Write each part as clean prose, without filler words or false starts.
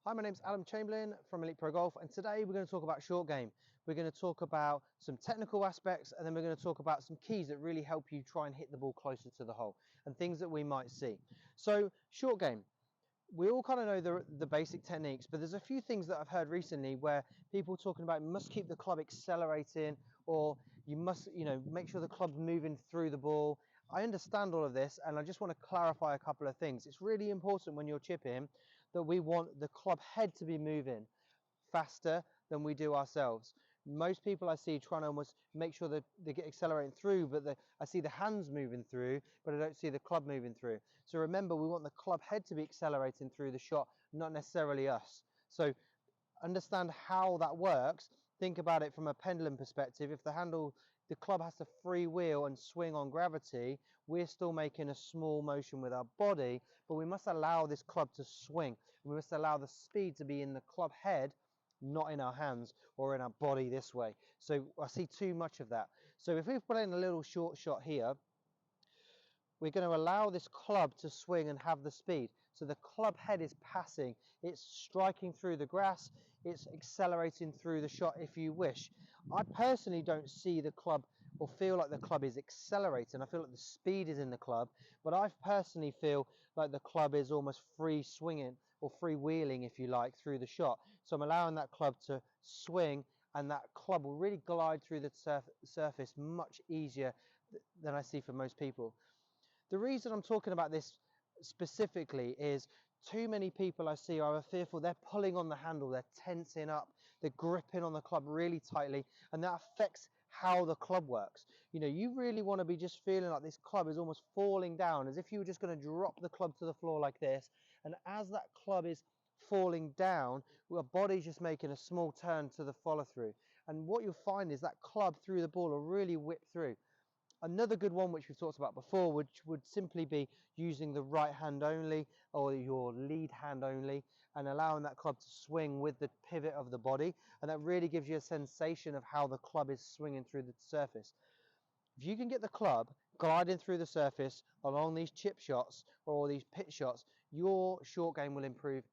Hi, my name's Adam Chamberlain from Elite Pro Golf, and today we're going to talk about short game. We're going to talk about some technical aspects, and then we're going to talk about some keys that really help you try and hit the ball closer to the hole and things that we might see. So, short game. We all kind of know the basic techniques, but there's a few things that I've heard recently where people talking about must keep the club accelerating, or you must, make sure the club's moving through the ball. I understand all of this, and I just want to clarify a couple of things. It's really important when you're chipping that we want the club head to be moving faster than we do ourselves. Most people I see trying to almost make sure that they get accelerating through, but I see the hands moving through, but I don't see the club moving through. So remember, we want the club head to be accelerating through the shot, not necessarily us. So understand how that works. Think about it from a pendulum perspective. If the club has to freewheel and swing on gravity, we're still making a small motion with our body, but we must allow this club to swing. We must allow the speed to be in the club head, not in our hands or in our body this way. So I see too much of that. So if we put in a little short shot here, we're going to allow this club to swing and have the speed. So the club head is passing, it's striking through the grass, it's accelerating through the shot if you wish. I personally don't see the club or feel like the club is accelerating. I feel like the speed is in the club, but I personally feel like the club is almost free swinging or free wheeling, if you like, through the shot. So I'm allowing that club to swing, and that club will really glide through the surface much easier than I see for most people. The reason I'm talking about this specifically is too many people I see are fearful. They're pulling on the handle, they're tensing up, they're gripping on the club really tightly, and that affects how the club works. You really want to be just feeling like this club is almost falling down, as if you were just going to drop the club to the floor like this. And as that club is falling down, your body's just making a small turn to the follow through. And what you'll find is that club through the ball will really whip through. Another good one, which we've talked about before, which would simply be using the right hand only or your lead hand only and allowing that club to swing with the pivot of the body. And that really gives you a sensation of how the club is swinging through the surface. If you can get the club gliding through the surface along these chip shots or these pitch shots, your short game will improve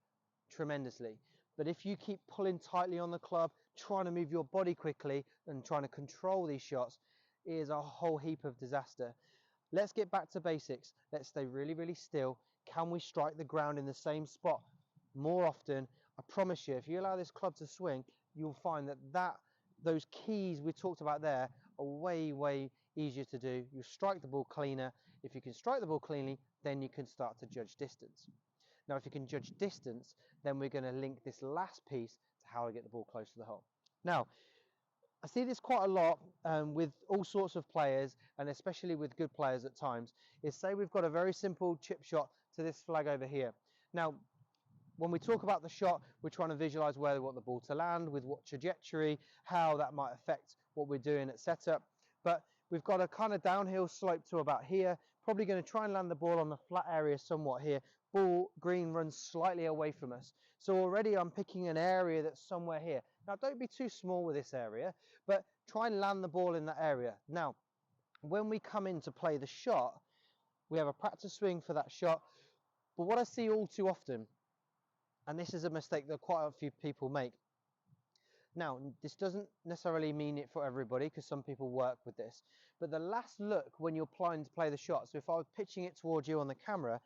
tremendously. But if you keep pulling tightly on the club, trying to move your body quickly and trying to control these shots, is a whole heap of disaster. Let's get back to basics. Let's stay really, really still. Can we strike the ground in the same spot more often? I promise you, if you allow this club to swing, you'll find that those keys we talked about there are way, way easier to do. You strike the ball cleaner. If you can strike the ball cleanly, then you can start to judge distance. Now, if you can judge distance, then we're going to link this last piece to how to get the ball close to the hole. Now, I see this quite a lot with all sorts of players, and especially with good players at times, is say we've got a very simple chip shot to this flag over here. Now, when we talk about the shot, we're trying to visualize where we want the ball to land, with what trajectory, how that might affect what we're doing at setup. But we've got a kind of downhill slope to about here. Probably going to try and land the ball on the flat area somewhat here. Ball green runs slightly away from us. So already I'm picking an area that's somewhere here. Now, don't be too small with this area, but try and land the ball in that area. Now, when we come in to play the shot, we have a practice swing for that shot. But what I see all too often, and this is a mistake that quite a few people make. Now, this doesn't necessarily mean it for everybody, because some people work with this. But the last look when you're planning to play the shot, so if I was pitching it towards you on the camera,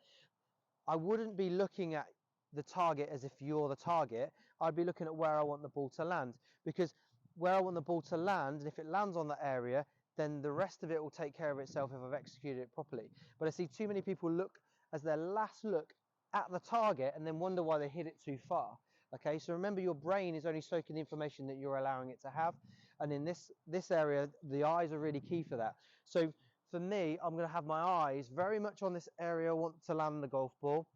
I wouldn't be looking at the target as if you're the target. I'd be looking at where I want the ball to land. Because where I want the ball to land, and if it lands on that area, then the rest of it will take care of itself if I've executed it properly. But I see too many people look as their last look at the target and then wonder why they hit it too far. Okay, so remember, your brain is only soaking the information that you're allowing it to have, and in this area, the eyes are really key for that. So for me, I'm going to have my eyes very much on this area I want to land the golf ball.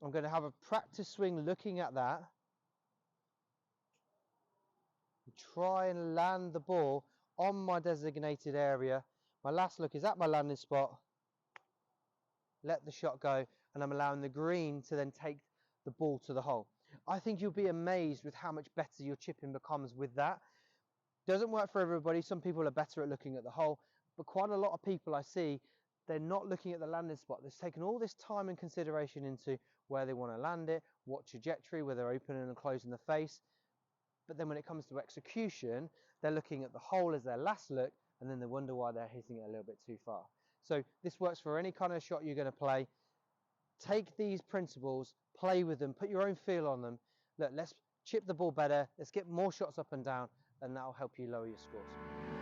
I'm going to have a practice swing looking at that. Try and land the ball on my designated area. My last look is at my landing spot. Let the shot go, and I'm allowing the green to then take the ball to the hole. I think you'll be amazed with how much better your chipping becomes with that. Doesn't work for everybody. Some people are better at looking at the hole, but quite a lot of people I see, they're not looking at the landing spot. They've taken all this time and consideration into where they want to land it, what trajectory, whether they're opening and closing the face. But then when it comes to execution, they're looking at the hole as their last look, and then they wonder why they're hitting it a little bit too far. So this works for any kind of shot you're going to play. Take these principles, play with them, put your own feel on them. Look, let's chip the ball better, let's get more shots up and down, and that'll help you lower your scores.